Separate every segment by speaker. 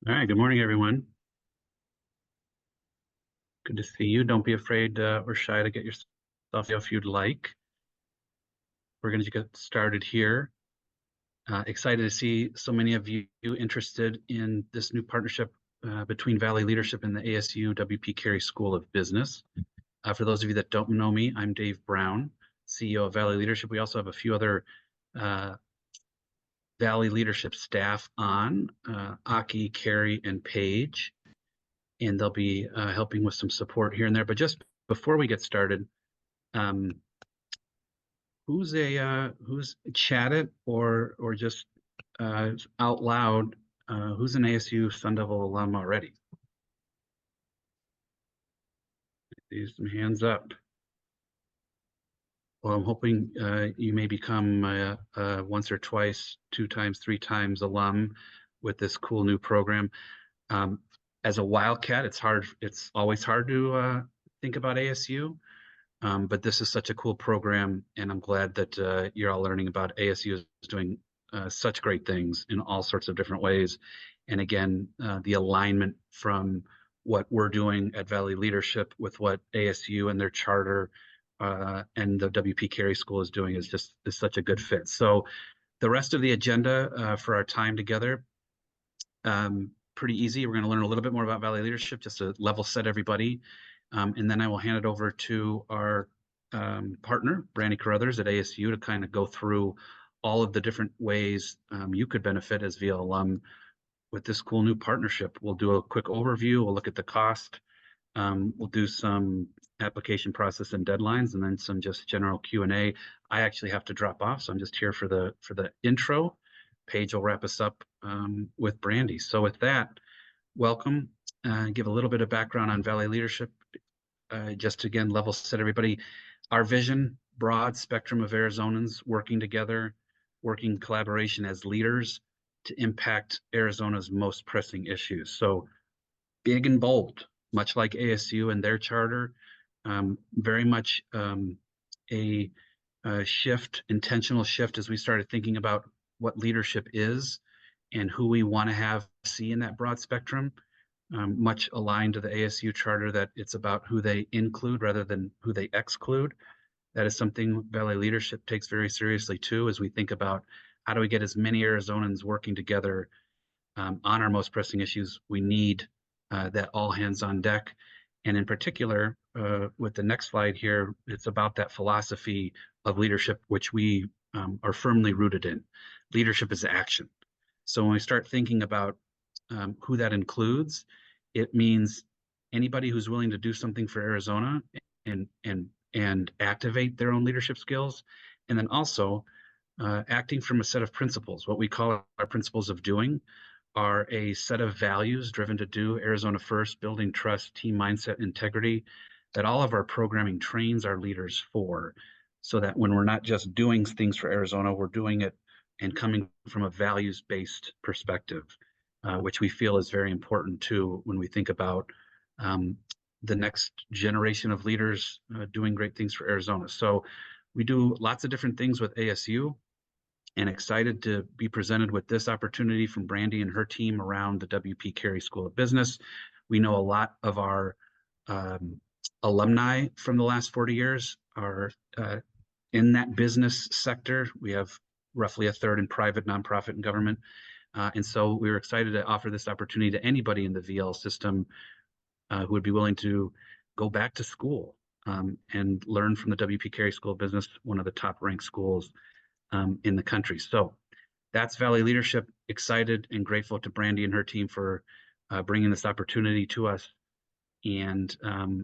Speaker 1: All right, good morning, everyone. Good to see you. Don't be afraid or shy to get your stuff if you'd like. We're going to get started here. Excited to see so many of you interested in this new partnership between Valley Leadership and the ASU WP Carey School of Business. For those of you that don't know me, I'm Dave Brown, CEO of Valley Leadership. We also have a few other Valley Leadership staff on, Aki, Carey, and Paige, and they'll be helping with some support here and there. But just before we get started, um, who's chatted or just out loud, who's an ASU Sun Devil alum already? See some hands up. Well, I'm hoping you may become once or twice, 2 times, 3 times alum with this cool new program. As a Wildcat, it's always hard to think about ASU. But this is such a cool program, and I'm glad that you're all learning about ASU is doing such great things in all sorts of different ways. And again, the alignment from what we're doing at Valley Leadership with what ASU and their charter and the WP Carey School is doing is such a good fit. So the rest of the agenda for our time together, pretty easy. We're going to learn a little bit more about Valley Leadership, just to level set everybody. And then I will hand it over to our partner, Brandy Carruthers at ASU, to kind of go through all of the different ways you could benefit as VL alum with this cool new partnership. We'll do a quick overview. We'll look at the cost. We'll do some application process and deadlines, and then some just general Q&A. I actually have to drop off, so I'm just here for the intro. Paige will wrap us up with Brandy. So with that, welcome. Give a little bit of background on Valley Leadership. Just to again level set everybody. Our vision, broad spectrum of Arizonans working together, working collaboration as leaders to impact Arizona's most pressing issues. So big and bold, much like ASU and their charter, very much a shift, intentional shift as we started thinking about what leadership is and who we want to see in that broad spectrum. Much aligned to the ASU charter that it's about who they include rather than who they exclude. That is something Valley Leadership takes very seriously too, as we think about how do we get as many Arizonans working together on our most pressing issues. We need that all hands on deck. And in particular, with the next slide here, it's about that philosophy of leadership, which we are firmly rooted in. Leadership is action. So when we start thinking about who that includes, it means anybody who's willing to do something for Arizona and activate their own leadership skills, and then also acting from a set of principles. What we call our principles of doing are a set of values driven to do Arizona first, building trust, team mindset, integrity, that all of our programming trains our leaders for, so that when we're not just doing things for Arizona, we're doing it and coming from a values-based perspective, which we feel is very important too when we think about the next generation of leaders doing great things for Arizona. So we do lots of different things with ASU, and excited to be presented with this opportunity from Brandy and her team around the WP Carey School of Business. We know a lot of our alumni from the last 40 years are in that business sector. We have roughly a third in private, nonprofit, and government. And so we were excited to offer this opportunity to anybody in the VL system who would be willing to go back to school and learn from the WP Carey School of Business, one of the top ranked schools in the country. So that's Valley Leadership. Excited and grateful to Brandy and her team for bringing this opportunity to us, and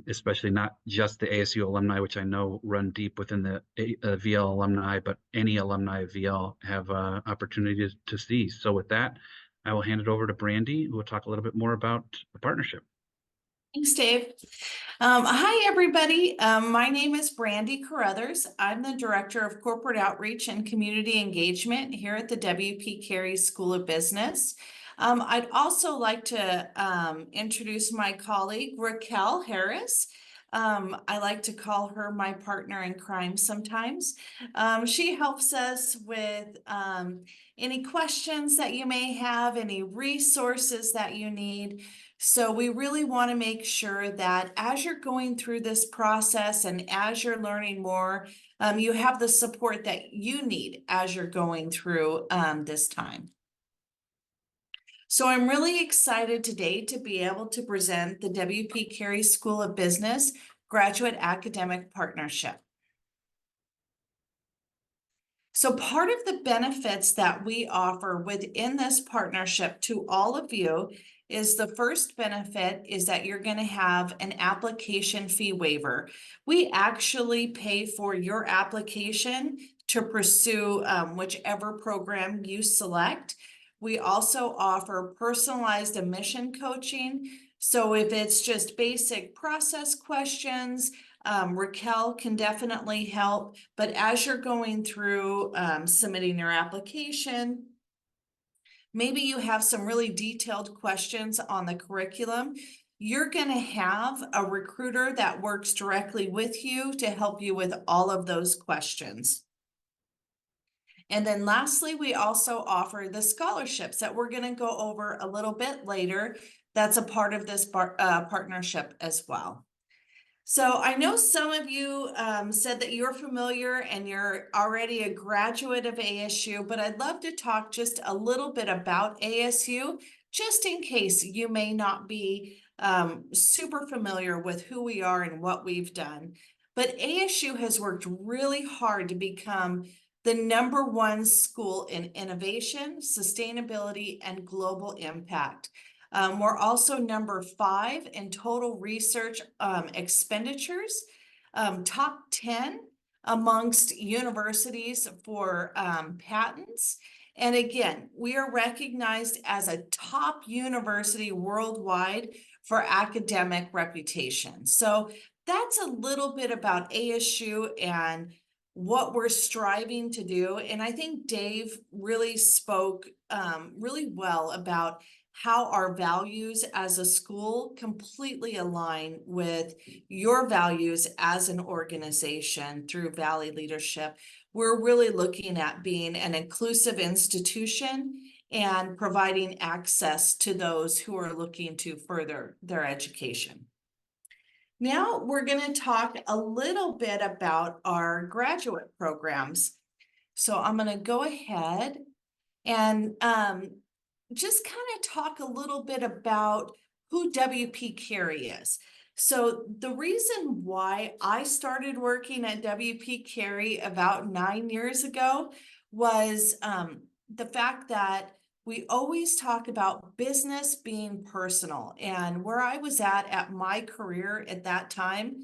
Speaker 1: especially not just the ASU alumni, which I know run deep within the VL alumni, but any alumni of VL have opportunity to see. So with that, I will hand it over to Brandy, who will talk a little bit more about the partnership.
Speaker 2: Thanks, Dave. Hi, everybody. My name is Brandy Carruthers. I'm the Director of Corporate Outreach and Community Engagement here at the WP Carey School of Business. I'd also like to introduce my colleague, Raquel Harris. I like to call her my partner in crime sometimes. She helps us with any questions that you may have, any resources that you need. So we really want to make sure that as you're going through this process and as you're learning more, you have the support that you need as you're going through this time. So I'm really excited today to be able to present the W.P. Carey School of Business Graduate Academic Partnership. So part of the benefits that we offer within this partnership to all of you is the first benefit is that you're going to have an application fee waiver. We actually pay for your application to pursue whichever program you select. We also offer personalized admission coaching. So if it's just basic process questions, Raquel can definitely help, but as you're going through submitting your application, maybe you have some really detailed questions on the curriculum. You're going to have a recruiter that works directly with you to help you with all of those questions. And then lastly, we also offer the scholarships that we're going to go over a little bit later. That's a part of this partnership as well. So I know some of you said that you're familiar and you're already a graduate of ASU, but I'd love to talk just a little bit about ASU, just in case you may not be super familiar with who we are and what we've done. But ASU has worked really hard to become the #1 school in innovation, sustainability, and global impact. We're also #5 in total research expenditures, top 10 amongst universities for patents. And again, we are recognized as a top university worldwide for academic reputation. So that's a little bit about ASU and what we're striving to do. And I think Dave really spoke really well about how our values as a school completely align with your values as an organization through Valley Leadership. We're really looking at being an inclusive institution and providing access to those who are looking to further their education. Now we're going to talk a little bit about our graduate programs. So I'm going to go ahead and just kind of talk a little bit about who W.P. Carey is. So the reason why I started working at W.P. Carey about 9 years ago was the fact that we always talk about business being personal. And where I was at my career at that time,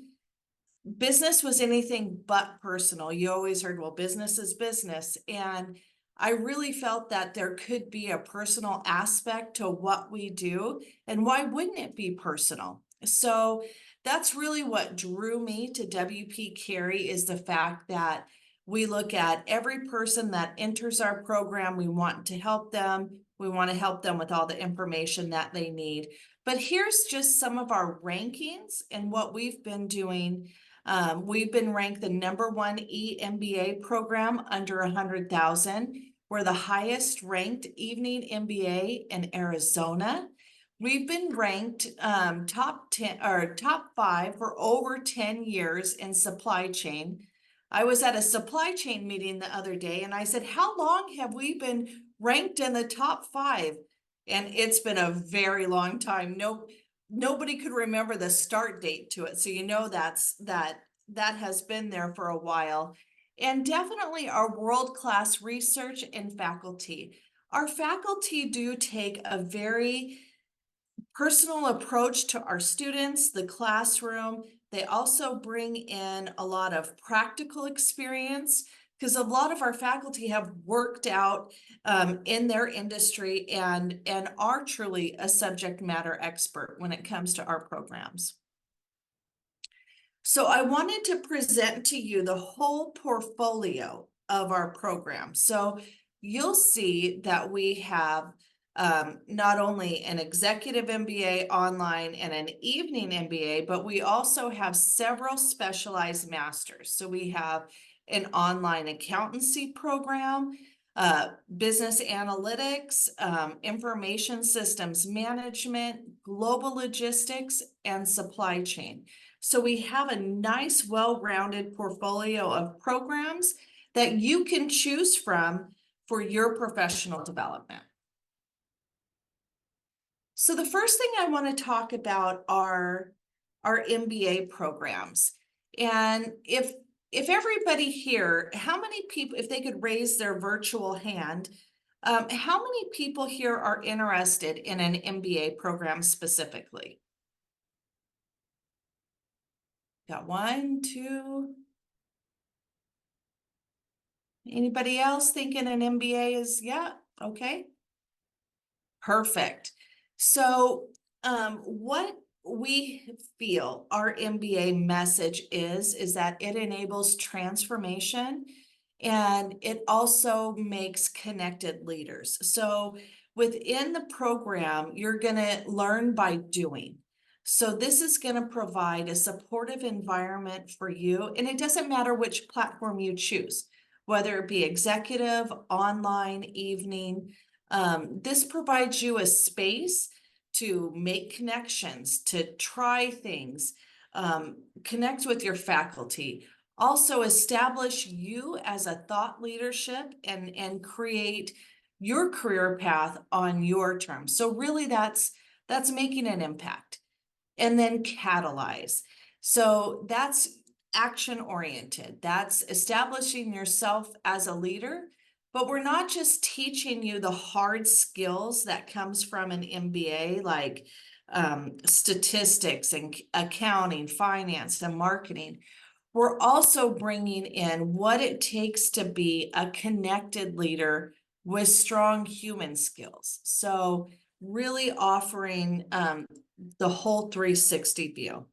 Speaker 2: business was anything but personal. You always heard, well, business is business. And I really felt that there could be a personal aspect to what we do, and why wouldn't it be personal? So that's really what drew me to W.P. Carey, is the fact that we look at every person that enters our program. We want to help them. We want to help them with all the information that they need. But here's just some of our rankings and what we've been doing. We've been ranked the #1 MBA program under 100,000. We're the highest ranked evening MBA in Arizona. We've been ranked top 10 or top 5 for over 10 years in supply chain. I was at a supply chain meeting the other day and I said, how long have we been ranked in the top 5? And it's been a very long time. Nobody could remember the start date to it. So you know that has been there for a while. And definitely our world-class research and faculty. Our faculty do take a very personal approach to our students, the classroom. They also bring in a lot of practical experience, because a lot of our faculty have worked out in their industry and are truly a subject matter expert when it comes to our programs. So I wanted to present to you the whole portfolio of our program. So you'll see that we have not only an executive MBA online and an evening MBA, but we also have several specialized masters. So we have an online accountancy program, business analytics, information systems management, global logistics, and supply chain. So we have a nice, well-rounded portfolio of programs that you can choose from for your professional development. So the first thing I want to talk about are our MBA programs. And if everybody here, how many people, if they could raise their virtual hand, how many people here are interested in an MBA program specifically? Got one, two. Anybody else thinking an MBA is, yeah, okay. Perfect. So what we feel our MBA message is that it enables transformation and it also makes connected leaders. So within the program, you're going to learn by doing. So this is going to provide a supportive environment for you, and it doesn't matter which platform you choose, whether it be executive, online, evening. This provides you a space to make connections, to try things, connect with your faculty, also establish you as a thought leadership and create your career path on your terms. So really that's making an impact. And then catalyze. So that's action oriented. That's establishing yourself as a leader. But we're not just teaching you the hard skills that comes from an MBA, like statistics and accounting, finance, and marketing. We're also bringing in what it takes to be a connected leader with strong human skills. So really offering the whole 360 view.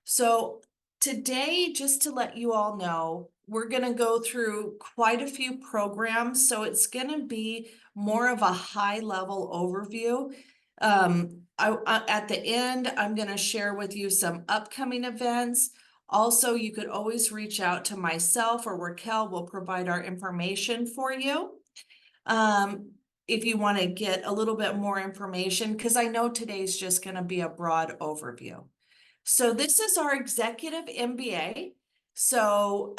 Speaker 2: So today, just to let you all know, we're going to go through quite a few programs. So it's going to be more of a high level overview. At the end, I'm going to share with you some upcoming events. Also, you could always reach out to myself or Raquel will provide our information for you. If you want to get a little bit more information, because I know today's just going to be a broad overview. So this is our executive MBA. So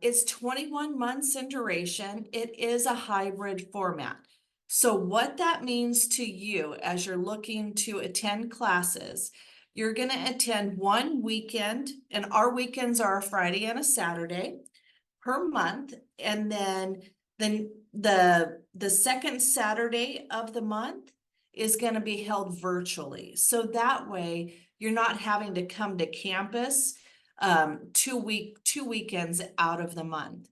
Speaker 2: it's 21 months in duration. It is a hybrid format. So what that means to you as you're looking to attend classes, you're going to attend one weekend, and our weekends are a Friday and a Saturday per month. And then the second Saturday of the month is going to be held virtually. So that way you're not having to come to campus two weekends out of the month.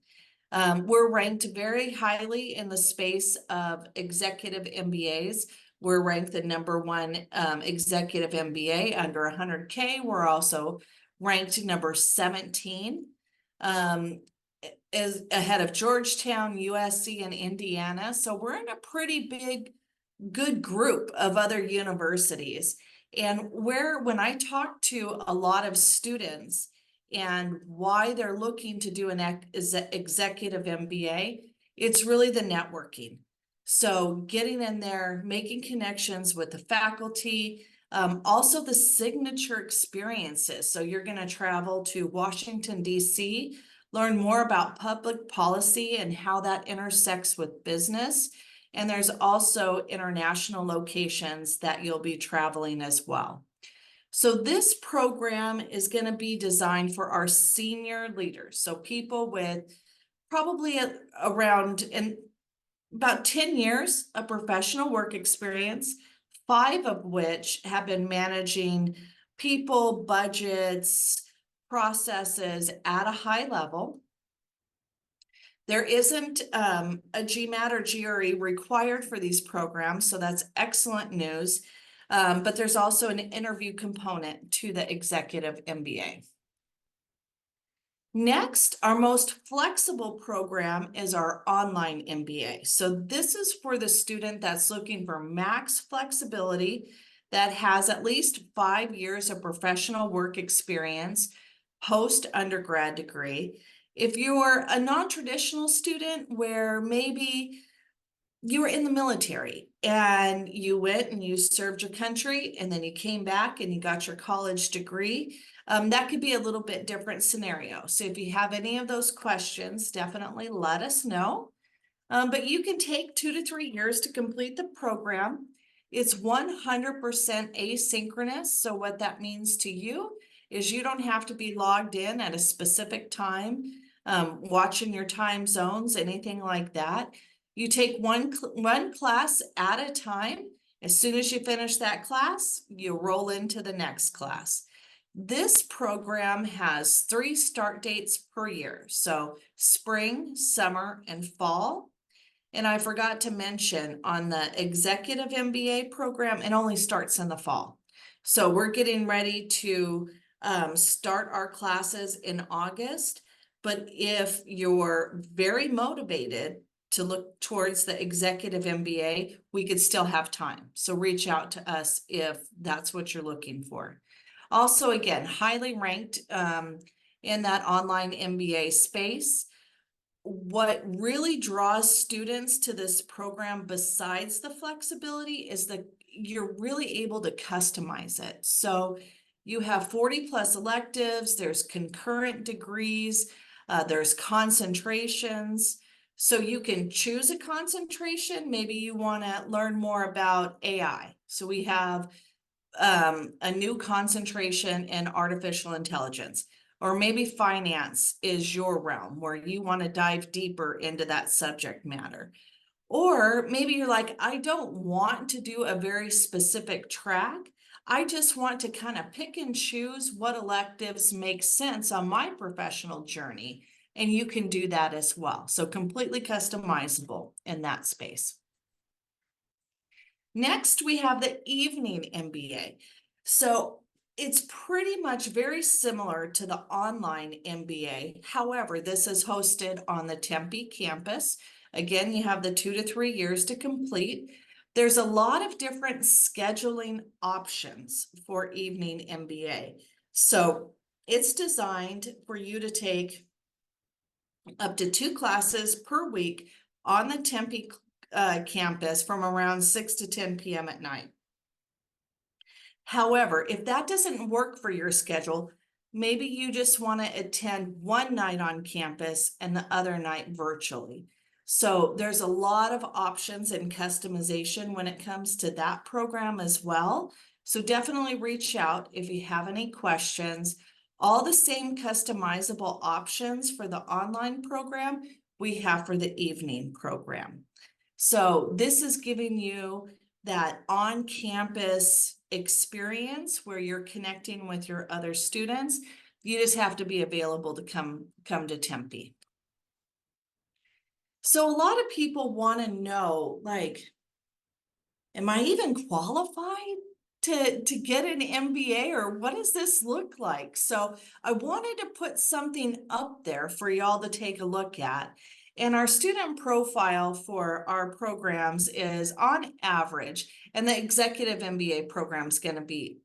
Speaker 2: We're ranked very highly in the space of executive MBAs. We're ranked the #1 executive MBA under 100K. We're also ranked number 17. Is ahead of Georgetown, USC, and Indiana. So we're in a pretty good group of other universities. And when I talk to a lot of students and why they're looking to do an executive MBA, it's really the networking. So getting in there, making connections with the faculty, also the signature experiences. So you're going to travel to Washington, D.C., learn more about public policy and how that intersects with business. And there's also international locations that you'll be traveling as well. So this program is going to be designed for our senior leaders. So people with probably around about 10 years of professional work experience, 5 of which have been managing people, budgets, processes at a high level. There isn't a GMAT or GRE required for these programs, so that's excellent news. But there's also an interview component to the executive MBA. Next, our most flexible program is our online MBA. So this is for the student that's looking for max flexibility, that has at least 5 years of professional work experience, post-undergrad degree. If you're a non-traditional student where maybe you were in the military and you went and you served your country and then you came back and you got your college degree, that could be a little bit different scenario. So if you have any of those questions, definitely let us know. But you can take 2 to 3 years to complete the program. It's 100% asynchronous. So what that means to you is you don't have to be logged in at a specific time, watching your time zones, anything like that. You take one class at a time. As soon as you finish that class, you roll into the next class. This program has 3 start dates per year. So spring, summer, and fall. And I forgot to mention on the executive MBA program, it only starts in the fall. So we're getting ready to start our classes in August. But if you're very motivated to look towards the executive MBA, we could still have time. So reach out to us if that's what you're looking for. Also, again, highly ranked in that online MBA space. What really draws students to this program besides the flexibility is that you're really able to customize it. So you have 40 plus electives, there's concurrent degrees, there's concentrations. So you can choose a concentration. Maybe you want to learn more about AI. So we have a new concentration in artificial intelligence. Or maybe finance is your realm where you want to dive deeper into that subject matter. Or maybe you're like, I don't want to do a very specific track. I just want to kind of pick and choose what electives make sense on my professional journey. And you can do that as well. So completely customizable in that space. Next, we have the evening MBA. So it's pretty much very similar to the online MBA. However, this is hosted on the Tempe campus. Again, you have the 2 to 3 years to complete. There's a lot of different scheduling options for evening MBA. So it's designed for you to take up to 2 classes per week on the Tempe campus from around 6 to 10 p.m. at night. However, if that doesn't work for your schedule, maybe you just want to attend one night on campus and the other night virtually. So there's a lot of options and customization when it comes to that program as well. So definitely reach out if you have any questions. All the same customizable options for the online program we have for the evening program. So this is giving you that on-campus experience where you're connecting with your other students. You just have to be available to come to Tempe. So a lot of people want to know, like, am I even qualified to get an MBA, or what does this look like? So I wanted to put something up there for y'all to take a look at. And our student profile for our programs is on average, and the executive MBA program is going to be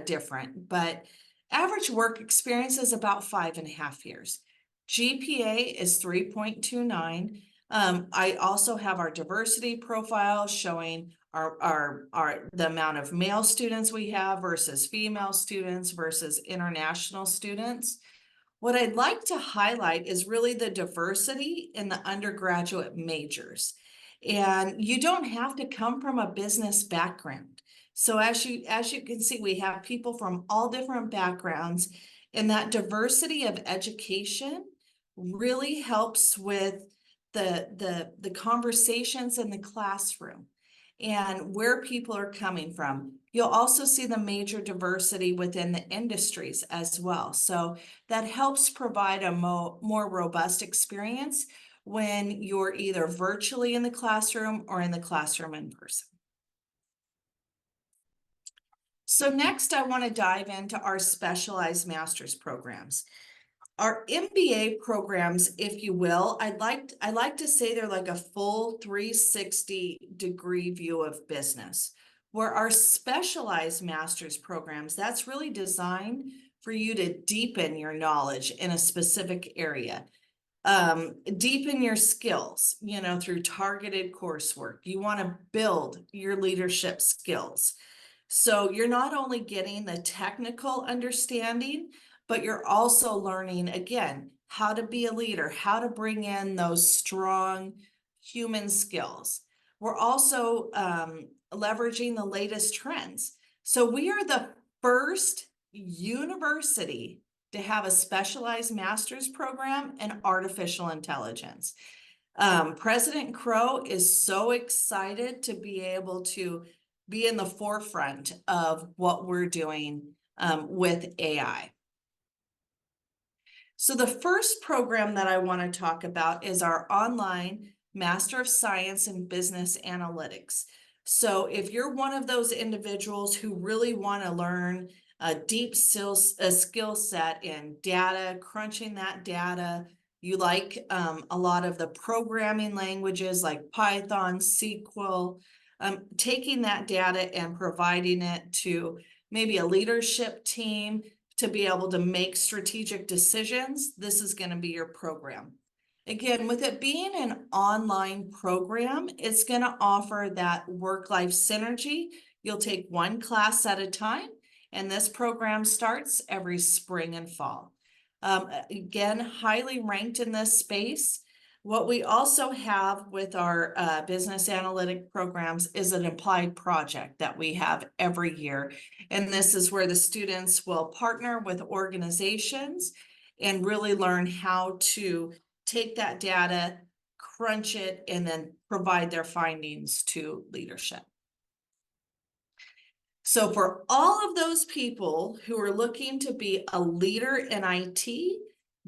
Speaker 2: different, but average work experience is about 5.5 years. GPA is 3.29. I also have our diversity profile showing the amount of male students we have versus female students versus international students. What I'd like to highlight is really the diversity in the undergraduate majors. And you don't have to come from a business background. So as you can see, we have people from all different backgrounds, and that diversity of education really helps with the conversations in the classroom and where people are coming from. You'll also see the major diversity within the industries as well. So that helps provide a more robust experience when you're either virtually in the classroom or in the classroom in person. So next, I want to dive into our specialized master's programs. Our MBA programs, if you will, I like to say they're like a full 360-degree view of business. Where our specialized master's programs, that's really designed for you to deepen your knowledge in a specific area. Deepen your skills, through targeted coursework. You want to build your leadership skills. So you're not only getting the technical understanding, but you're also learning, again, how to be a leader, how to bring in those strong human skills. We're also leveraging the latest trends. So we are the first university to have a specialized master's program in artificial intelligence. President Crow is so excited to be able to be in the forefront of what we're doing with AI. So the first program that I want to talk about is our online Master of Science in Business Analytics. So if you're one of those individuals who really want to learn a deep skill set in data, crunching that data, you like a lot of the programming languages like Python, SQL, taking that data and providing it to maybe a leadership team to be able to make strategic decisions, this is going to be your program. Again, with it being an online program, it's going to offer that work-life synergy. You'll take one class at a time, and this program starts every spring and fall. Again, highly ranked in this space. What we also have with our business analytic programs is an applied project that we have every year. And this is where the students will partner with organizations and really learn how to take that data, crunch it, and then provide their findings to leadership. So for all of those people who are looking to be a leader in IT,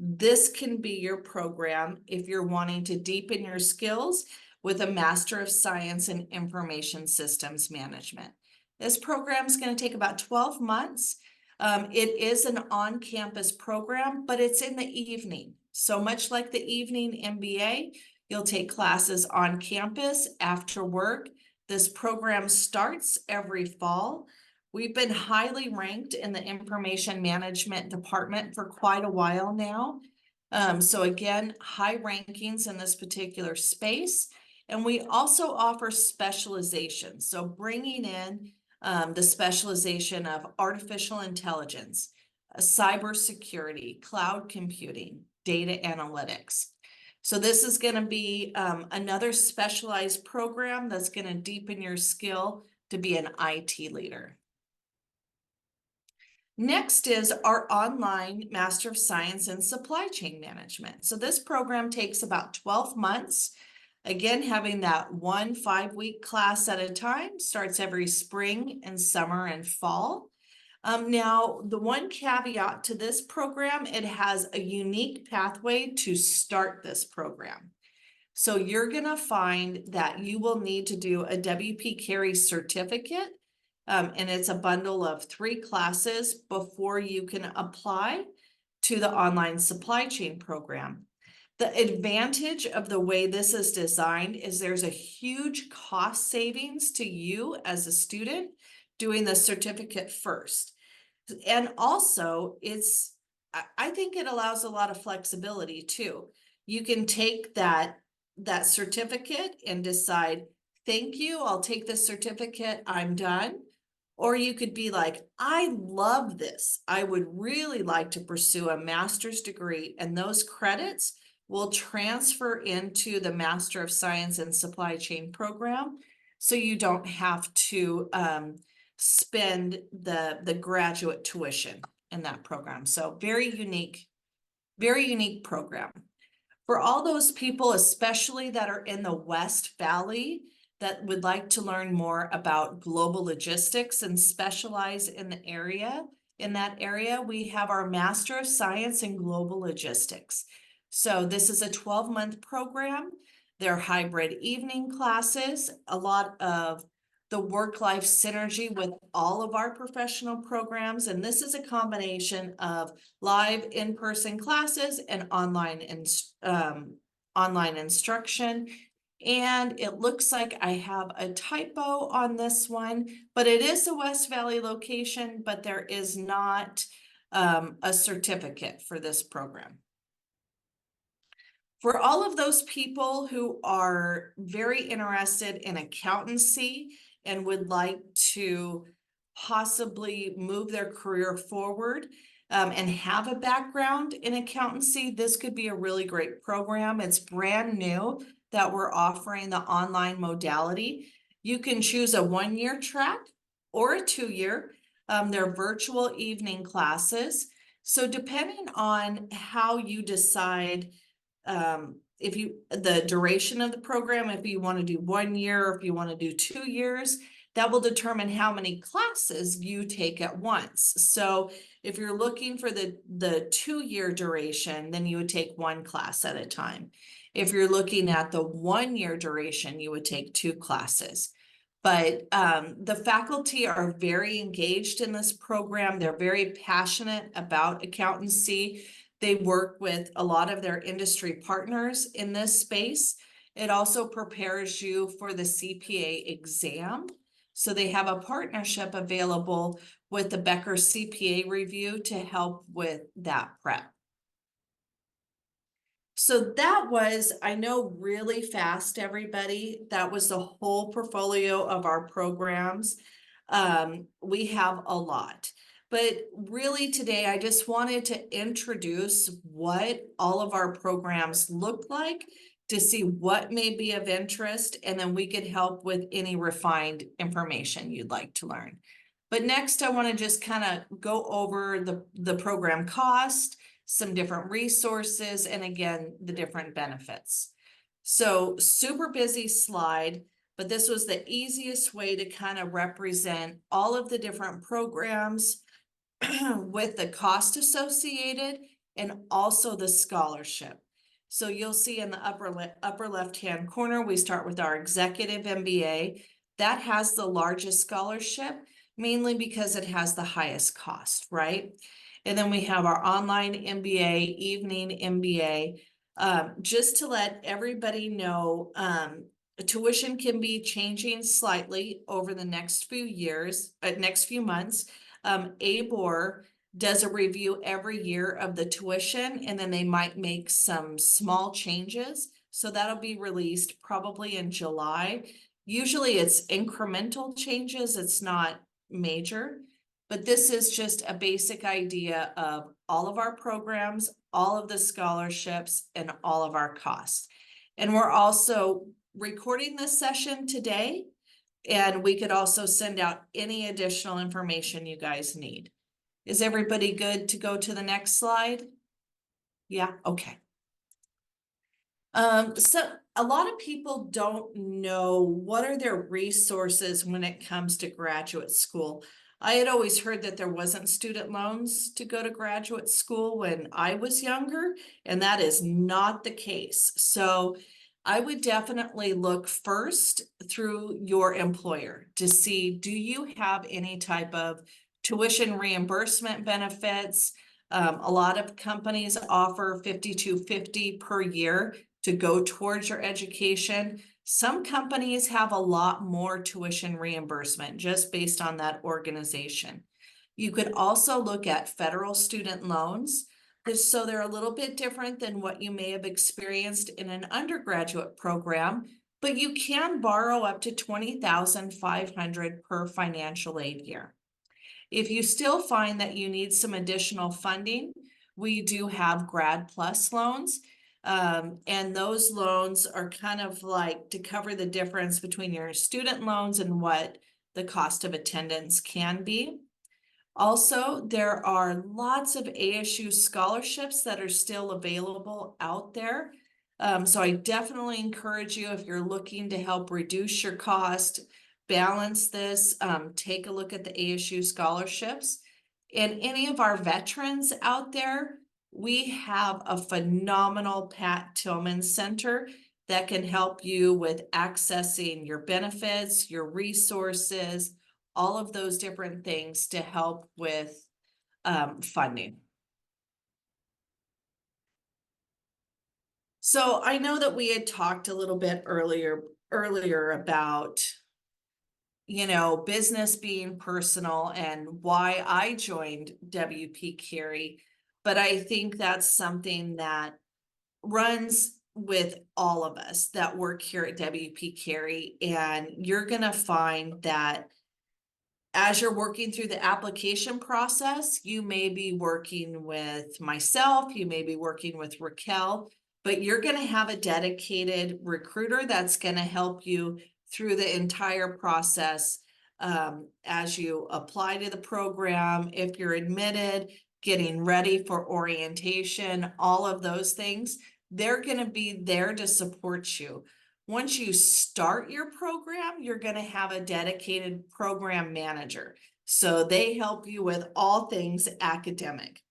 Speaker 2: this can be your program if you're wanting to deepen your skills with a Master of Science in Information Systems Management. This program is going to take about 12 months. It is an on-campus program, but it's in the evening. So much like the evening MBA, you'll take classes on campus after work. This program starts every fall. We've been highly ranked in the information management department for quite a while now. So again, high rankings in this particular space. And we also offer specialization. So bringing in the specialization of artificial intelligence, cybersecurity, cloud computing, data analytics. So this is going to be another specialized program that's going to deepen your skill to be an IT leader. Next is our online Master of Science in Supply Chain Management. So this program takes about 12 months. Again, having that 1 5-week class at a time, starts every spring and summer and fall. Now, the one caveat to this program, it has a unique pathway to start this program. So you're going to find that you will need to do a WP Carey certificate, and it's a bundle of 3 classes before you can apply to the online supply chain program. The advantage of the way this is designed is there's a huge cost savings to you as a student doing the certificate first. And also I think it allows a lot of flexibility too. You can take that certificate and decide, thank you, I'll take this certificate, I'm done. Or you could be like, I love this. I would really like to pursue a master's degree, and those credits will transfer into the Master of Science in Supply Chain program. So you don't have to spend the graduate tuition in that program. So very unique program. For all those people, especially that are in the West Valley, that would like to learn more about global logistics and specialize in that area, we have our Master of Science in Global Logistics. So this is a 12-month program. They're hybrid evening classes, a lot of the work-life synergy with all of our professional programs. And this is a combination of live in-person classes and online instruction. And it looks like I have a typo on this one, but it is a West Valley location, but there is not a certificate for this program. For all of those people who are very interested in accountancy and would like to possibly move their career forward and have a background in accountancy, this could be a really great program. It's brand new that we're offering the online modality. You can choose a 1-year track or a 2-year. They're virtual evening classes. So depending on how you decide if the duration of the program, if you want to do 1 year, or if you want to do 2 years, that will determine how many classes you take at once. So if you're looking for the 2-year duration, then you would take 1 class at a time. If you're looking at the 1-year duration, you would take 2 classes. But the faculty are very engaged in this program. They're very passionate about accountancy. They work with a lot of their industry partners in this space. It also prepares you for the CPA exam. So they have a partnership available with the Becker CPA review to help with that prep. So that was, I know, really fast, everybody. That was the whole portfolio of our programs. We have a lot. But really today, I just wanted to introduce what all of our programs look like to see what may be of interest, and then we could help with any refined information you'd like to learn. But next, I want to just kind of go over the program cost, some different resources, and again, the different benefits. So super busy slide, but this was the easiest way to kind of represent all of the different programs with the cost associated and also the scholarship. So you'll see in the upper left-hand corner, we start with our executive MBA. That has the largest scholarship, mainly because it has the highest cost, right? And then we have our online MBA, evening MBA. Just to let everybody know, tuition can be changing slightly over the next few months. ABOR does a review every year of the tuition, and then they might make some small changes. So that'll be released probably in July. Usually it's incremental changes, it's not major, but this is just a basic idea of all of our programs, all of the scholarships, and all of our costs. And we're also recording this session today, and we could also send out any additional information you guys need. Is everybody good to go to the next slide? Yeah, okay. So a lot of people don't know what are their resources when it comes to graduate school. I had always heard that there wasn't student loans to go to graduate school when I was younger, and that is not the case. So I would definitely look first through your employer to see, do you have any type of tuition reimbursement benefits? A lot of companies offer $5,250 per year to go towards your education. Some companies have a lot more tuition reimbursement just based on that organization. You could also look at federal student loans. So they're a little bit different than what you may have experienced in an undergraduate program, but you can borrow up to $20,500 per financial aid year. If you still find that you need some additional funding, we do have Grad Plus loans. And those loans are kind of like to cover the difference between your student loans and what the cost of attendance can be. Also, there are lots of ASU scholarships that are still available out there. So I definitely encourage you, if you're looking to help reduce your cost, balance this, take a look at the ASU scholarships. And any of our veterans out there, we have a phenomenal Pat Tillman Center that can help you with accessing your benefits, your resources, all of those different things to help with funding. So I know that we had talked a little bit earlier about, business being personal and why I joined WP Carey. But I think that's something that runs with all of us that work here at WP Carey. And you're going to find that as you're working through the application process, you may be working with myself, you may be working with Raquel, but you're going to have a dedicated recruiter that's going to help you through the entire process as you apply to the program, if you're admitted, getting ready for orientation, all of those things. They're going to be there to support you. Once you start your program, you're going to have a dedicated program manager. So they help you with all things academic.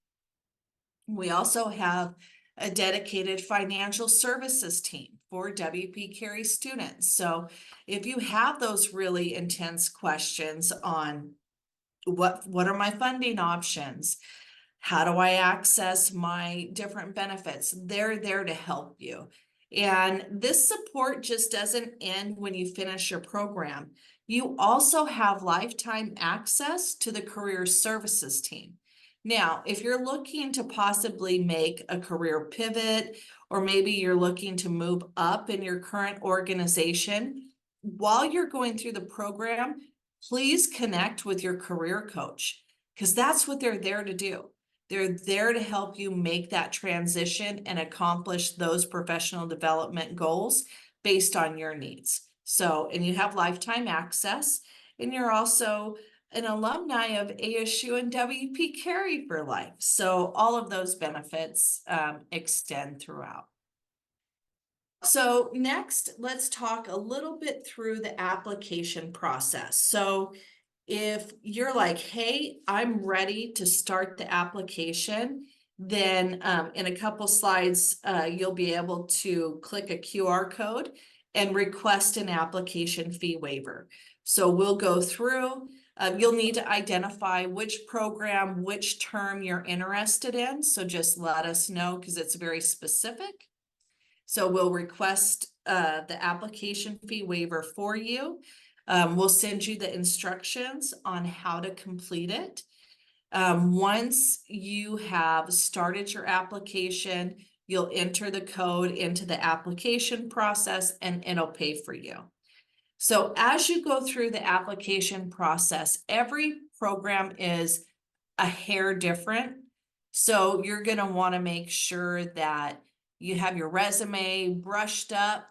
Speaker 2: We also have a dedicated financial services team for WP Carey students. So if you have those really intense questions on what are my funding options, how do I access my different benefits, they're there to help you. And this support just doesn't end when you finish your program. You also have lifetime access to the career services team. Now, if you're looking to possibly make a career pivot, or maybe you're looking to move up in your current organization, while you're going through the program, please connect with your career coach, because that's what they're there to do. They're there to help you make that transition and accomplish those professional development goals based on your needs. So, and you have lifetime access, and you're also an alumni of ASU and WP Carey for life. So all of those benefits extend throughout. So next, let's talk a little bit through the application process. So if you're like, hey, I'm ready to start the application, then in a couple slides, you'll be able to click a QR code and request an application fee waiver. So we'll go through, you'll need to identify which program, which term you're interested in. So just let us know, because it's very specific. So we'll request the application fee waiver for you. We'll send you the instructions on how to complete it. Once you have started your application, you'll enter the code into the application process and it'll pay for you. So as you go through the application process, every program is a hair different. So you're going to want to make sure that you have your resume brushed up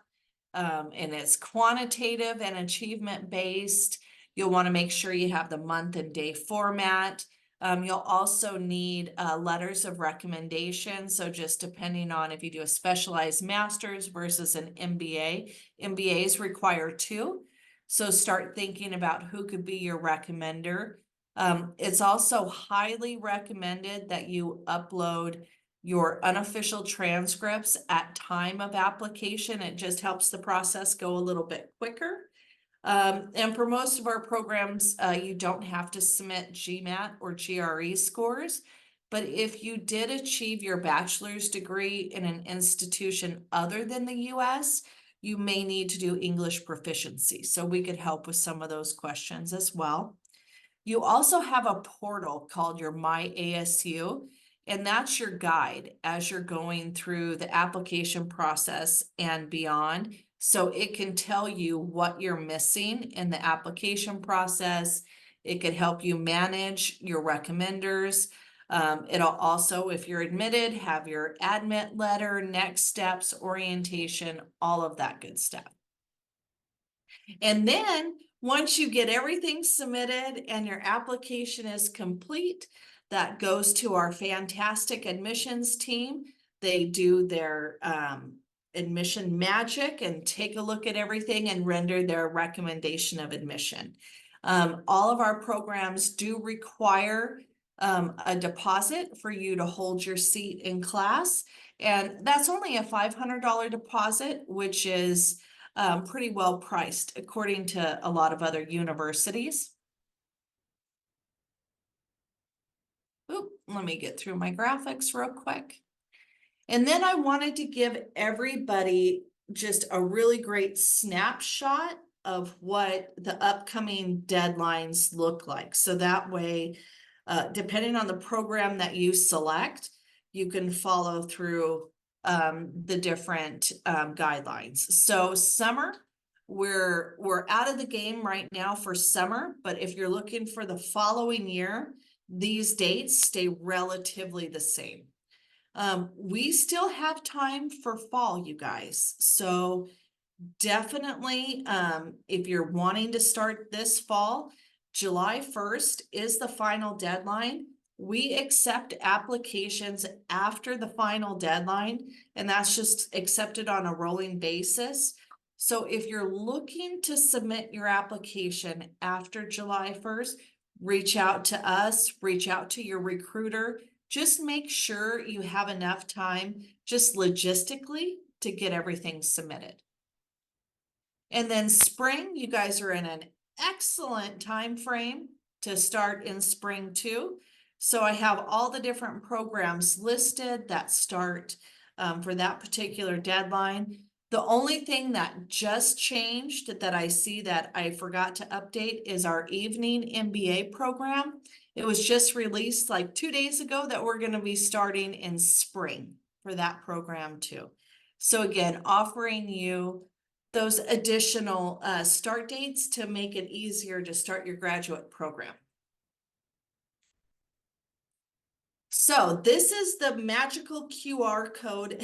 Speaker 2: and it's quantitative and achievement based. You'll want to make sure you have the month and day format. You'll also need letters of recommendation. So just depending on if you do a specialized master's versus an MBA, MBAs require 2. So start thinking about who could be your recommender. It's also highly recommended that you upload your unofficial transcripts at time of application. It just helps the process go a little bit quicker. And for most of our programs, you don't have to submit GMAT or GRE scores. But if you did achieve your bachelor's degree in an institution other than the US, you may need to do English proficiency. So we could help with some of those questions as well. You also have a portal called your My ASU, and that's your guide as you're going through the application process and beyond. So it can tell you what you're missing in the application process. It could help you manage your recommenders. It'll also, if you're admitted, have your admit letter, next steps, orientation, all of that good stuff. And then once you get everything submitted and your application is complete, that goes to our fantastic admissions team. They do their admission magic and take a look at everything and render their recommendation of admission. All of our programs do require a deposit for you to hold your seat in class. And that's only a $500 deposit, which is pretty well priced according to a lot of other universities. Oop, let me get through my graphics real quick. And then I wanted to give everybody just a really great snapshot of what the upcoming deadlines look like. So that way, depending on the program that you select, you can follow through the different guidelines. So summer, we're out of the game right now for summer, but if you're looking for the following year, these dates stay relatively the same. We still have time for fall, you guys. So definitely, if you're wanting to start this fall, July 1st is the final deadline. We accept applications after the final deadline, and that's just accepted on a rolling basis. So if you're looking to submit your application after July 1st, reach out to us, reach out to your recruiter. Just make sure you have enough time, just logistically, to get everything submitted. And then spring, you guys are in an excellent time frame to start in spring too. So I have all the different programs listed that start for that particular deadline. The only thing that just changed that I see that I forgot to update is our evening MBA program. It was just released like 2 days ago that we're going to be starting in spring for that program too. So again, offering you those additional start dates to make it easier to start your graduate program. So this is the magical QR code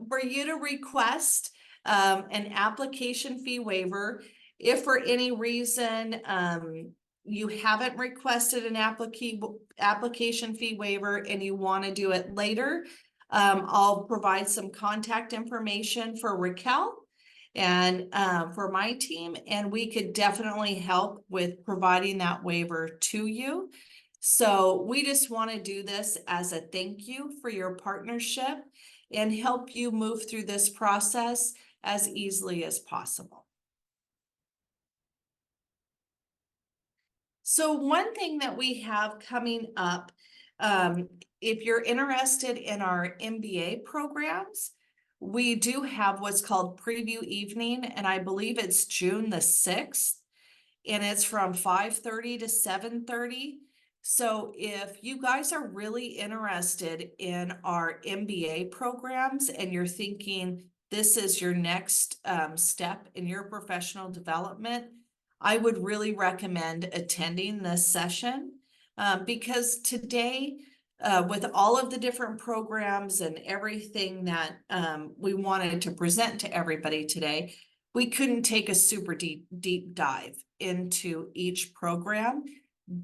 Speaker 2: for you to request an application fee waiver. If for any reason you haven't requested an application fee waiver and you want to do it later, I'll provide some contact information for Raquel and for my team, and we could definitely help with providing that waiver to you. So we just want to do this as a thank you for your partnership and help you move through this process as easily as possible. So one thing that we have coming up, if you're interested in our MBA programs, we do have what's called Preview Evening, and I believe it's June the 6th, and it's from 5:30 to 7:30. So if you guys are really interested in our MBA programs and you're thinking this is your next step in your professional development, I would really recommend attending this session because today, with all of the different programs and everything that we wanted to present to everybody today, we couldn't take a super deep dive into each program.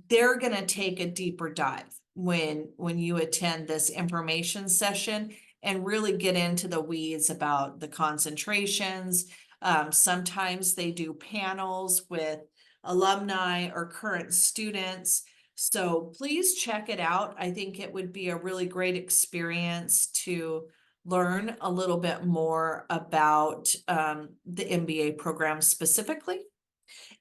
Speaker 2: They're going to take a deeper dive when you attend this information session and really get into the weeds about the concentrations. Sometimes they do panels with alumni or current students. So please check it out. I think it would be a really great experience to learn a little bit more about the MBA program specifically.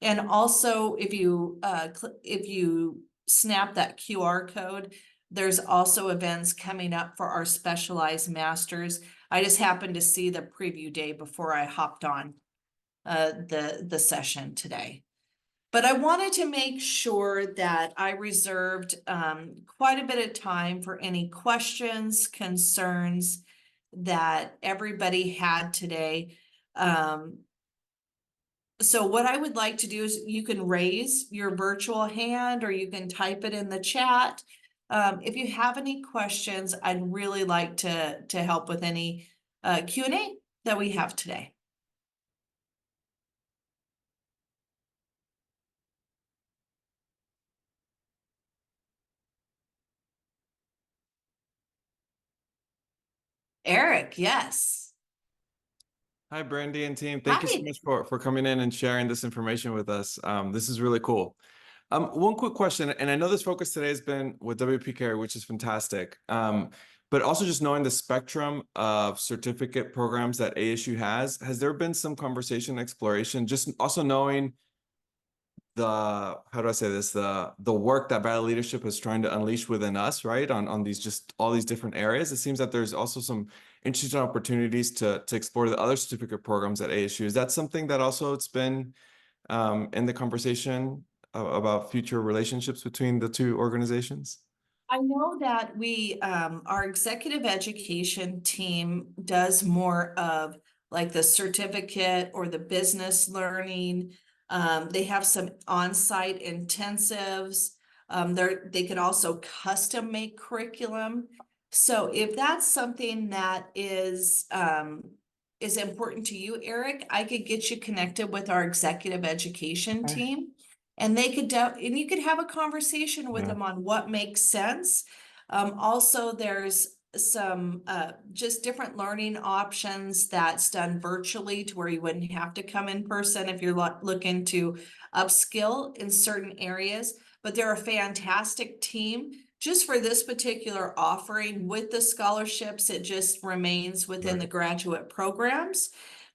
Speaker 2: And also, if you snap that QR code, there's also events coming up for our specialized masters. I just happened to see the preview day before I hopped on the session today. But I wanted to make sure that I reserved quite a bit of time for any questions, concerns that everybody had today. So what I would like to do is you can raise your virtual hand or you can type it in the chat. If you have any questions, I'd really like to help with any Q&A that we have today. Eric, yes.
Speaker 3: Hi, Brandy and team. Thank you so
Speaker 2: Hi.
Speaker 3: much for coming in and sharing this information with us. This is really cool. One quick question, and I know this focus today has been with WP Carey, which is fantastic. But also just knowing the spectrum of certificate programs that ASU has there been some conversation, exploration, just also knowing how do I say this, the work that Valley Leadership is trying to unleash within us, right? On these just all these different areas. It seems that there's also some interesting opportunities to explore the other certificate programs at ASU. Is that something that also it's been in the conversation about future relationships between the two organizations?
Speaker 2: I know that our executive education team does more of like the certificate or the business learning. They have some on-site intensives. They could also custom make curriculum. So if that's something that is important to you, Eric, I could get you connected with our executive education
Speaker 3: Okay.
Speaker 2: team. And they could, and you could have a conversation with
Speaker 3: Yeah.
Speaker 2: them on what makes sense. Also, there's some just different learning options that's done virtually to where you wouldn't have to come in person if you're looking to upskill in certain areas. But they're a fantastic team. Just for this particular offering with the scholarships, it just remains within the graduate programs.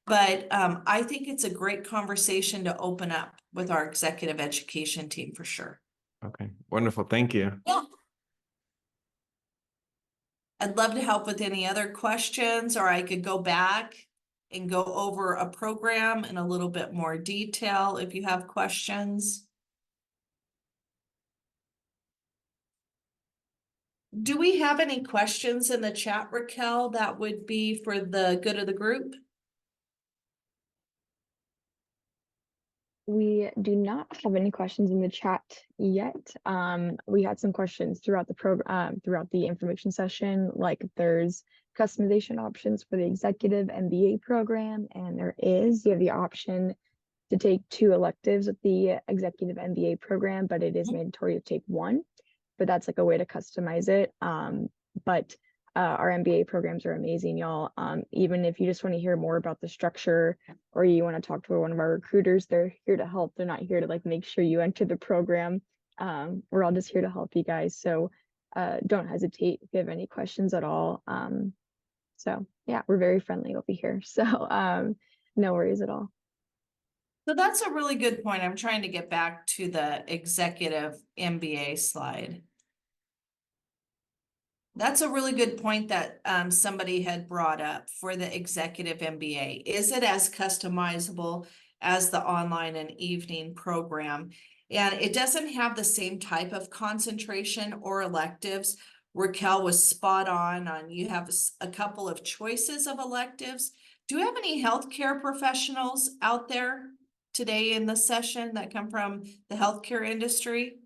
Speaker 2: But I think it's a great conversation to open up with our executive education team for sure.
Speaker 3: Okay, wonderful. Thank you.
Speaker 2: Yeah. I'd love to help with any other questions, or I could go back and go over a program in a little bit more detail if you have questions. Do we have any questions in the chat, Raquel, that would be for the good of the group?
Speaker 4: We do not have any questions in the chat yet. We had some questions throughout the program, throughout the information session, like there's customization options for the executive MBA program, and you have the option to take 2 electives with the executive MBA program, but it is mandatory to take 1, but that's like a way to customize it. But our MBA programs are amazing, y'all. Even if you just want to hear more about the structure or you want to talk to one of our recruiters, they're here to help. They're not here to like make sure you enter the program. We're all just here to help you guys. So don't hesitate if you have any questions at all. So yeah, we're very friendly over here. So no worries at all.
Speaker 2: So that's a really good point. I'm trying to get back to the executive MBA slide. That's a really good point that somebody had brought up for the executive MBA. Is it as customizable as the online and evening program? And it doesn't have the same type of concentration or electives. Raquel was spot on you have a couple of choices of electives. Do you have any healthcare professionals out there today in the session that come from the healthcare industry?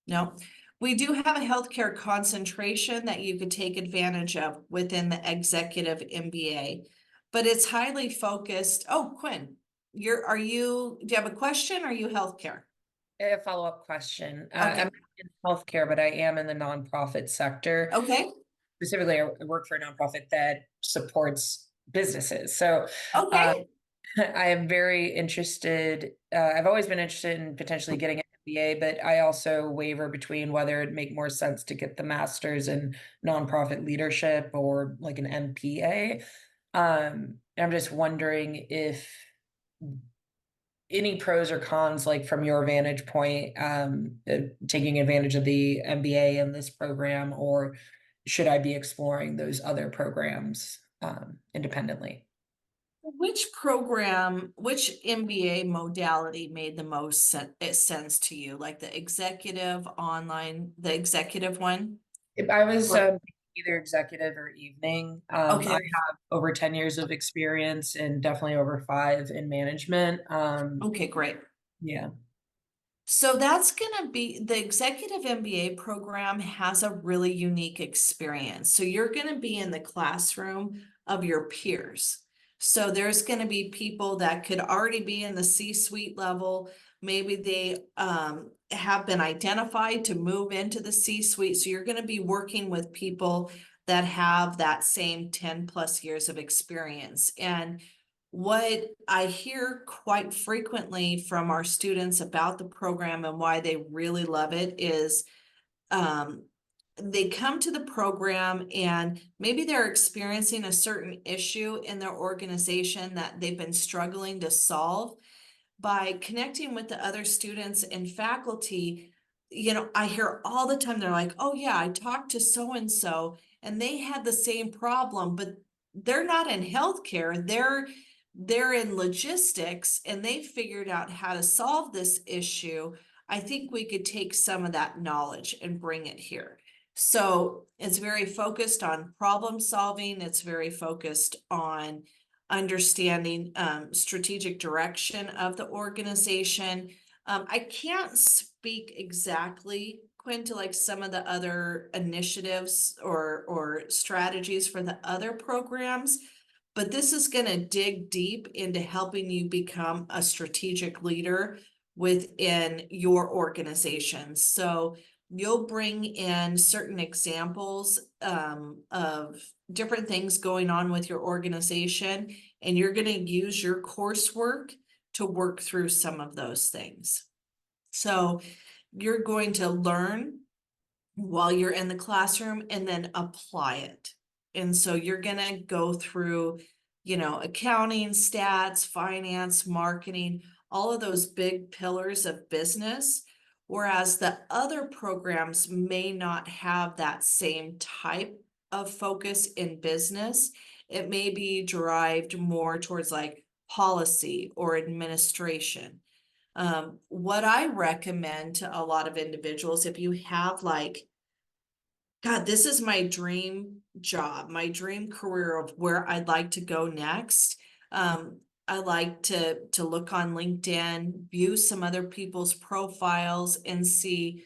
Speaker 2: No. We do have a healthcare concentration that you could take advantage of within the executive MBA, but it's highly focused. Oh, Quinn, do you have a question? Or are you healthcare?
Speaker 5: A follow-up question.
Speaker 2: Okay.
Speaker 5: I'm not in healthcare, but I am in the nonprofit sector.
Speaker 2: Okay.
Speaker 5: Specifically, I work for a nonprofit that supports businesses. So
Speaker 2: Okay.
Speaker 5: I am very interested. I've always been interested in potentially getting an MBA, but I also waver between whether it'd make more sense to get the master's in nonprofit leadership or like an MPA. I'm just wondering if any pros or cons, like from your vantage point, taking advantage of the MBA in this program, or should I be exploring those other programs independently?
Speaker 2: Which MBA modality made the most sense to you? Like the executive online, the executive one?
Speaker 5: I was either executive or evening.
Speaker 2: Okay.
Speaker 5: I have over 10 years of experience and definitely over 5 in management.
Speaker 2: Okay, great.
Speaker 5: Yeah.
Speaker 2: So that's going to be the executive MBA program has a really unique experience. So you're going to be in the classroom of your peers. So there's going to be people that could already be in the C-suite level. Maybe they have been identified to move into the C-suite. So you're going to be working with people that have that same 10 plus years of experience. And What I hear quite frequently from our students about the program and why they really love it is they come to the program and maybe they're experiencing a certain issue in their organization that they've been struggling to solve. By connecting with the other students and faculty, I hear all the time, they're like, oh yeah, I talked to so-and-so and they had the same problem, but they're not in healthcare. They're in logistics and they figured out how to solve this issue. I think we could take some of that knowledge and bring it here. So it's very focused on problem solving. It's very focused on understanding strategic direction of the organization. I can't speak exactly, Quinn, to like some of the other initiatives or strategies for the other programs, but this is going to dig deep into helping you become a strategic leader within your organization. So you'll bring in certain examples of different things going on with your organization, and you're going to use your coursework to work through some of those things. So you're going to learn while you're in the classroom and then apply it. And so you're going to go through, accounting, stats, finance, marketing, all of those big pillars of business. Whereas the other programs may not have that same type of focus in business. It may be derived more towards like policy or administration. What I recommend to a lot of individuals, if you have like, God, this is my dream job, my dream career of where I'd like to go next. I like to look on LinkedIn, view some other people's profiles and see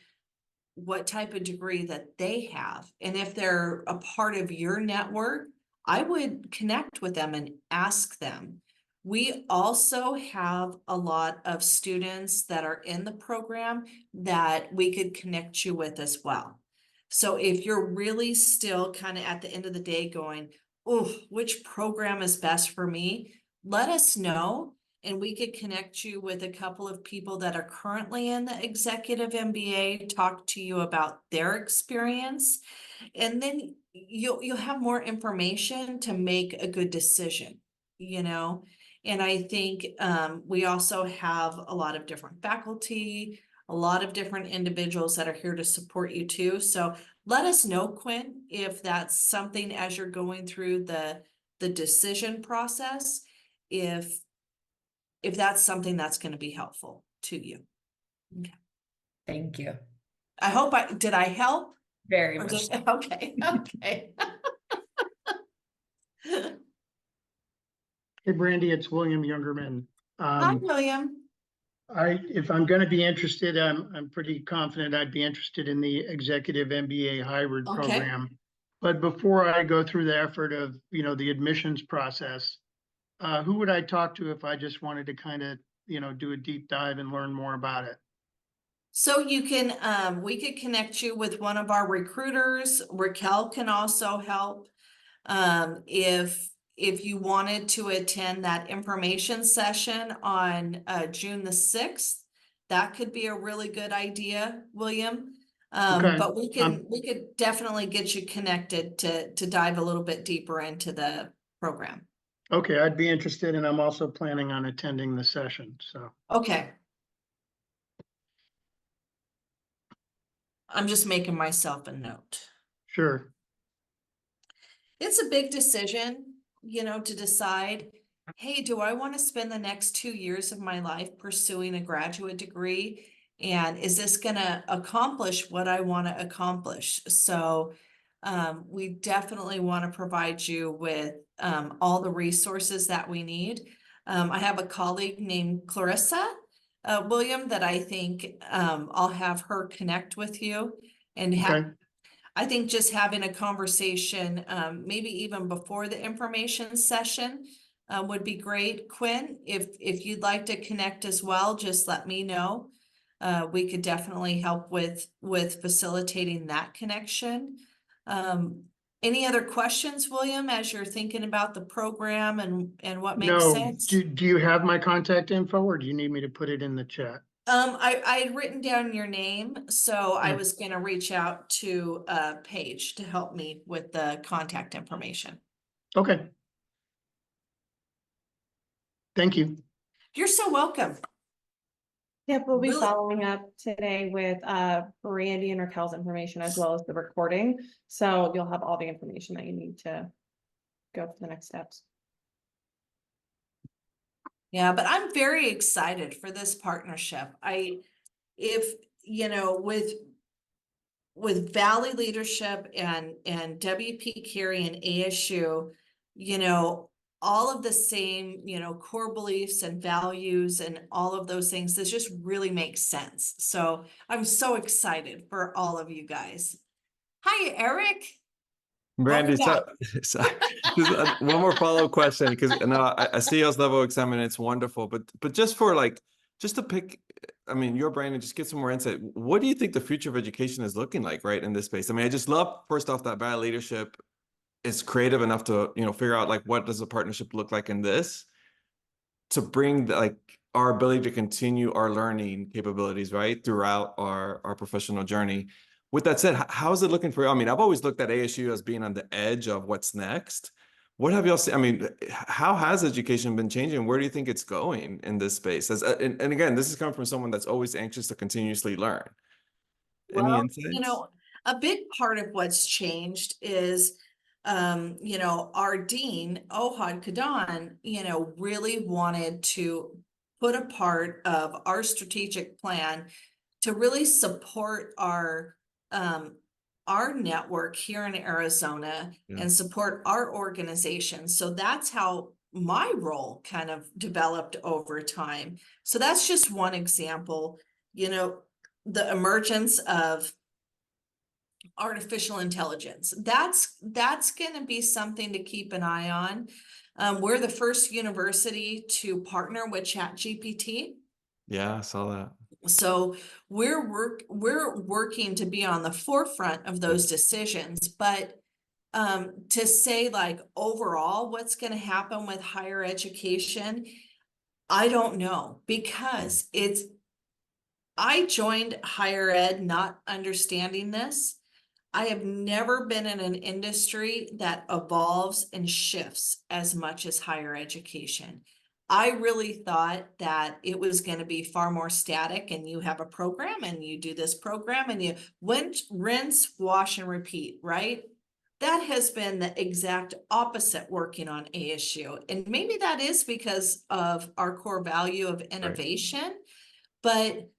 Speaker 2: what type of degree that they have. And if they're a part of your network, I would connect with them and ask them. We also have a lot of students that are in the program that we could connect you with as well. So if you're really still kind of at the end of the day going, oh, which program is best for me? Let us know. And we could connect you with a couple of people that are currently in the executive MBA, talk to you about their experience, and then you'll have more information to make a good decision, And I think we also have a lot of different faculty, a lot of different individuals that are here to support you too. So let us know, Quinn, if that's something as you're going through the decision process, if that's something that's going to be helpful to you. Okay.
Speaker 5: Thank you.
Speaker 2: I hope did I help?
Speaker 5: Very
Speaker 2: Or
Speaker 5: much.
Speaker 2: okay. Okay.
Speaker 6: Hey Brandy, it's William Youngerman.
Speaker 2: Hi, William.
Speaker 6: If I'm going to be interested, I'm pretty confident I'd be interested in the executive MBA hybrid
Speaker 2: Okay.
Speaker 6: program. But before I go through the effort of, the admissions process, who would I talk to if I just wanted to kind of, do a deep dive and learn more about it?
Speaker 2: So you can, we could connect you with one of our recruiters. Raquel can also help. If you wanted to attend that information session on June the 6th, that could be a really good idea, William.
Speaker 6: Okay.
Speaker 2: But we could definitely get you connected to dive a little bit deeper into the program.
Speaker 6: Okay, I'd be interested, and I'm also planning on attending the session, so.
Speaker 2: Okay. I'm just making myself a note.
Speaker 6: Sure.
Speaker 2: It's a big decision, to decide, hey, do I want to spend the next 2 years of my life pursuing a graduate degree? And is this going to accomplish what I want to accomplish? So we definitely want to provide you with all the resources that we need. I have a colleague named Clarissa, William, that I think I'll have her connect with you and
Speaker 6: Okay.
Speaker 2: I think just having a conversation, maybe even before the information session, would be great. Quinn, if you'd like to connect as well, just let me know. We could definitely help with facilitating that connection. Any other questions, William, as you're thinking about the program and what makes
Speaker 6: No,
Speaker 2: sense?
Speaker 6: do you have my contact info or do you need me to put it in the chat?
Speaker 2: I had written down your name, so I
Speaker 6: Yeah.
Speaker 2: was gonna reach out to Paige to help me with the contact information.
Speaker 6: Okay. Thank you.
Speaker 2: You're so welcome.
Speaker 7: Yep, we'll be
Speaker 2: Really?
Speaker 7: following up today with Brandy and Raquel's information as well as the recording. So you'll have all the information that you need to go to the next steps.
Speaker 2: Yeah, but I'm very excited for this partnership. If, you know, with Valley Leadership and WP Carey and ASU, you know, all of the same, you know, core beliefs and values and all of those things, this just really makes sense. So I'm so excited for all of you guys. Hi, Eric.
Speaker 3: Brandy,
Speaker 2: Welcome
Speaker 3: so, just, one more follow-up question, because no, I see y'all's level exam and it's wonderful, but just for like, just to pick, I mean, your brain and just get some more insight. What do you think the future of education is looking like, right, in this space? I mean, I just love, first off, that Valley Leadership is creative enough to, you know, figure out like, what does a partnership look like in this to bring the, like our ability to continue our learning capabilities, right, throughout our professional journey. With that said, how is it looking for you? I mean, I've always looked at ASU as being on the edge of what's next. What have y'all seen? I mean, how has education been changing? Where do you think it's going in this space? As, and again, this is coming from someone that's always anxious to continuously learn. Any
Speaker 2: Well,
Speaker 3: insights?
Speaker 2: you know, a big part of what's changed is, you know, our dean, Ohad Kadan, you know, really wanted to put a part of our strategic plan to really support our network here in Arizona
Speaker 3: Yeah.
Speaker 2: and support our organization. So that's how my role kind of developed over time. So that's just one example, you know, the emergence of artificial intelligence. That's going to be something to keep an eye on. We're the first university to partner with ChatGPT.
Speaker 3: Yeah, I saw that.
Speaker 2: So we're working to be on the forefront of those decisions, but to say like overall what's going to happen with higher education, I don't know, because I joined higher ed not understanding this. I have never been in an industry that evolves and shifts as much as higher education. I really thought that it was going to be far more static, and you have a program and you do this program and you rinse, wash, and repeat, right? That has been the exact opposite working on ASU. And maybe that is because of our core value of innovation, but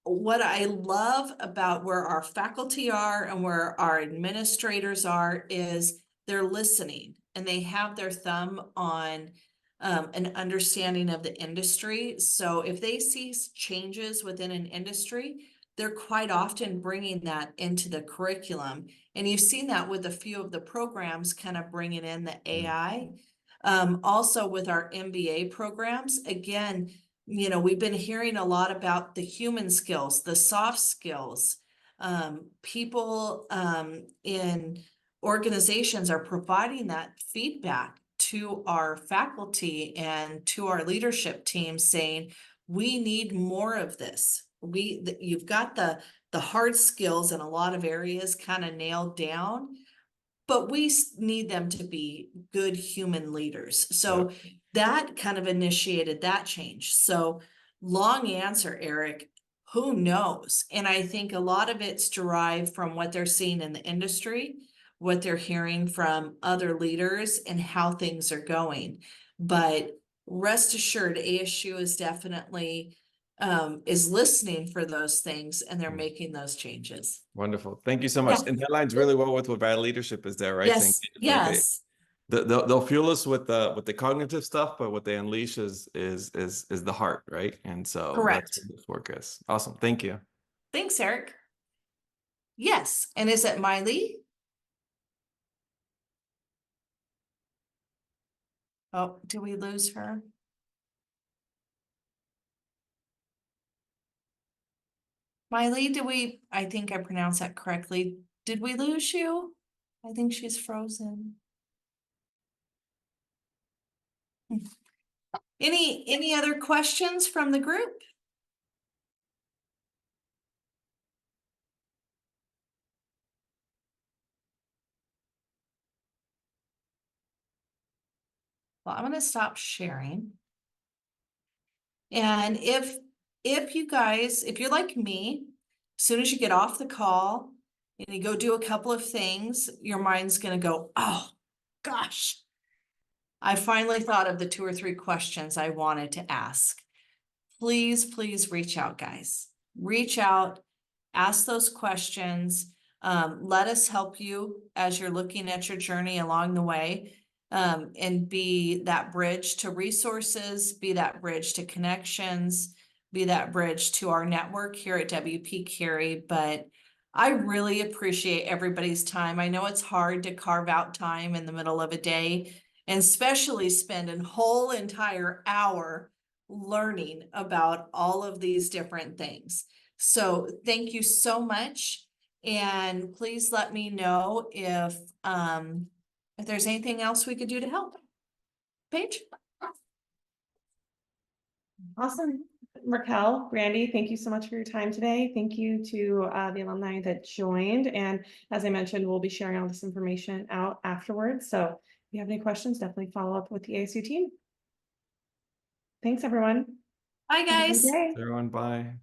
Speaker 2: what I love about where our faculty are and where our administrators are is they're listening and they have their thumb on an understanding of the industry. So if they see changes within an industry, they're quite often bringing that into the curriculum. And you've seen that with a few of the programs kind of bringing in the AI. Also with our MBA programs, again, you know, we've been hearing a lot about the human skills, the soft skills. People in organizations are providing that feedback to our faculty and to our leadership team, saying, we need more of this. You've got the hard skills in a lot of areas kind of nailed down, but we need them to be good human leaders. So that kind of initiated that change. So long answer, Eric, who knows? And I think a lot of it's derived from what they're seeing in the industry, what they're hearing from other leaders, and how things are going. But rest assured, ASU is definitely is listening for those things, and they're making those changes.
Speaker 3: Wonderful. Thank you so much.
Speaker 2: Yeah.
Speaker 3: And that aligns really well with what Valley Leadership is there, right? Saying,
Speaker 2: Yes,
Speaker 3: like,
Speaker 2: yes.
Speaker 3: they'll fuel us with the cognitive stuff, but what they unleash is the heart, right? And so
Speaker 2: Correct.
Speaker 3: that's what this work is. Awesome. Thank you.
Speaker 2: Thanks, Eric. Yes, and is it Miley? Oh, do we lose her? Miley, I think I pronounced that correctly. Did we lose you? I think she's frozen. Any other questions from the group? Well, I'm gonna stop sharing. And if you guys, if you're like me, as soon as you get off the call and you go do a couple of things, your mind's gonna go, oh, gosh. I finally thought of the 2 or 3 questions I wanted to ask. Please, please reach out, guys. Reach out, ask those questions. Let us help you as you're looking at your journey along the way. And be that bridge to resources, be that bridge to connections, be that bridge to our network here at WP Carey. But I really appreciate everybody's time. I know it's hard to carve out time in the middle of a day, and especially spend a whole entire hour learning about all of these different things. So thank you so much. And please let me know if there's anything else we could do to help. Paige?
Speaker 7: Awesome. Raquel, Randy, thank you so much for your time today. Thank you to the alumni that joined. And as I mentioned, we'll be sharing all this information out afterwards. So if you have any questions, definitely follow up with the ASU team. Thanks, everyone.
Speaker 2: Bye,
Speaker 7: Have a good
Speaker 2: guys.
Speaker 7: day.
Speaker 3: Everyone, bye.